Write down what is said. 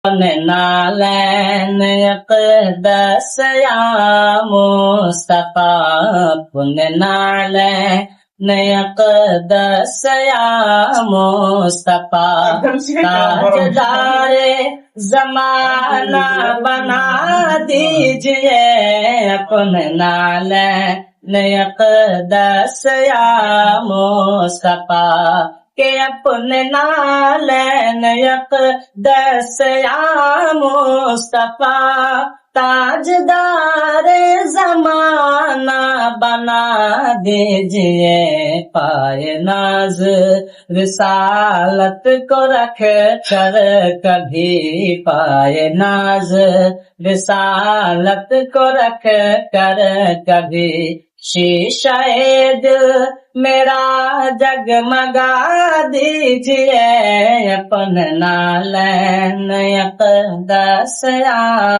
नालैन अक़दस या मुस्तफा पुन नालैन अक़दस या मुस्तफा ताजदारे ज़माना बना दीजिए पुन नालैन अक़दस या मुस्तफा के अपने नालैन अक़दस या मुस्तफा ताजदार ज़माना बना दीजिए पाए नाज रिसालत को रख कर कभी पाए नाज रिसालत को रख कर कभी शीशाए दिल मेरा जगमगा दीजिए अपन नालैन अक़दस या